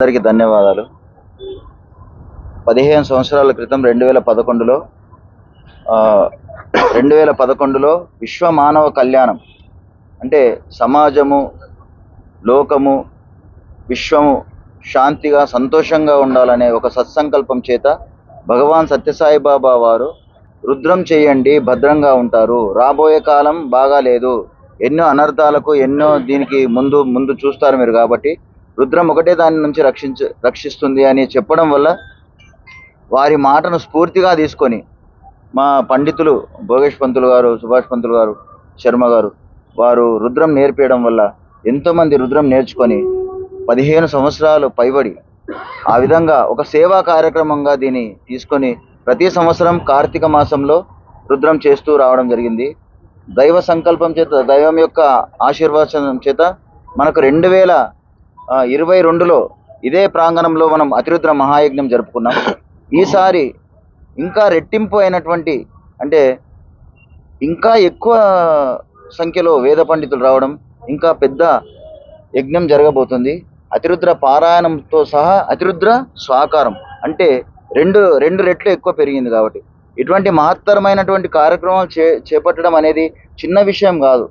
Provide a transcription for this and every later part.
అందరికీ ధన్యవాదాలు. 15 సంవత్సరాల క్రితం 2011లో 2011లో విశ్వ మానవ కళ్యాణం అంటే సమాజము, లోకము, విశ్వము శాంతిగా సంతోషంగా ఉండాలనే ఒక సత్సంకల్పం చేత భగవాన్ సత్యసాయి బాబా వారు రుద్రం చేయండి భద్రంగా ఉంటారు, రాబోయే కాలం బాగాలేదు, ఎన్నో అనర్థాలకు ఎన్నో దీనికి ముందు చూస్తారు మీరు, కాబట్టి రుద్రం ఒకటే దాని నుంచి రక్షిస్తుంది అని చెప్పడం వల్ల వారి మాటను స్ఫూర్తిగా తీసుకొని మా పండితులు భోగేష్ పంతులు గారు, సుభాష్ పంతులు గారు, శర్మ గారు వారు రుద్రం నేర్పించడం వల్ల ఎంతోమంది రుద్రం నేర్చుకొని 15 సంవత్సరాలు పైబడి ఆ విధంగా ఒక సేవా కార్యక్రమంగా దీన్ని తీసుకొని ప్రతి సంవత్సరం కార్తీక మాసంలో రుద్రం చేస్తూ రావడం జరిగింది. దైవ సంకల్పం చేత, దైవం యొక్క ఆశీర్వాదం చేత మనకు 2022లో ఇదే ప్రాంగణంలో మనం అతిరుద్ర మహాయజ్ఞం జరుపుకున్నాం. ఈసారి ఇంకా రెట్టింపు అయినటువంటి అంటే ఇంకా ఎక్కువ సంఖ్యలో వేద పండితులు రావడం, ఇంకా పెద్ద యజ్ఞం జరగబోతుంది. అతిరుద్ర పారాయణంతో సహా అతిరుద్ర స్వాకారం అంటే రెండు రెట్లు ఎక్కువ పెరిగింది. కాబట్టి ఇటువంటి మహత్తరమైనటువంటి కార్యక్రమాలు చేపట్టడం అనేది చిన్న విషయం కాదు.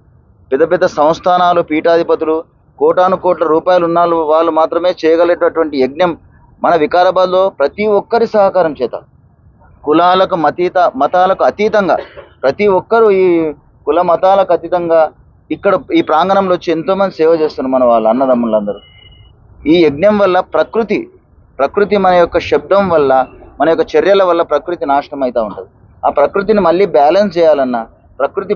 పెద్ద పెద్ద సంస్థానాలు, పీఠాధిపతులు, కోటాను కోట్ల రూపాయలు ఉన్న వాళ్ళు మాత్రమే చేయగలిగేటటువంటి యజ్ఞం మన వికారాబాద్లో ప్రతి ఒక్కరి సహకారం చేత, కులాలకు మతాలకు అతీతంగా ప్రతి ఒక్కరూ ఈ కుల మతాలకు అతీతంగా ఇక్కడ ఈ ప్రాంగణంలో వచ్చి ఎంతోమంది సేవ చేస్తున్నారు మన వాళ్ళ అన్నదమ్ములందరూ. ఈ యజ్ఞం వల్ల ప్రకృతి మన యొక్క శబ్దం వల్ల, మన యొక్క చర్యల వల్ల ప్రకృతి నాశనం అవుతూ ఉంటుంది. ఆ ప్రకృతిని మళ్ళీ బ్యాలెన్స్ చేయాలన్నా, ప్రకృతి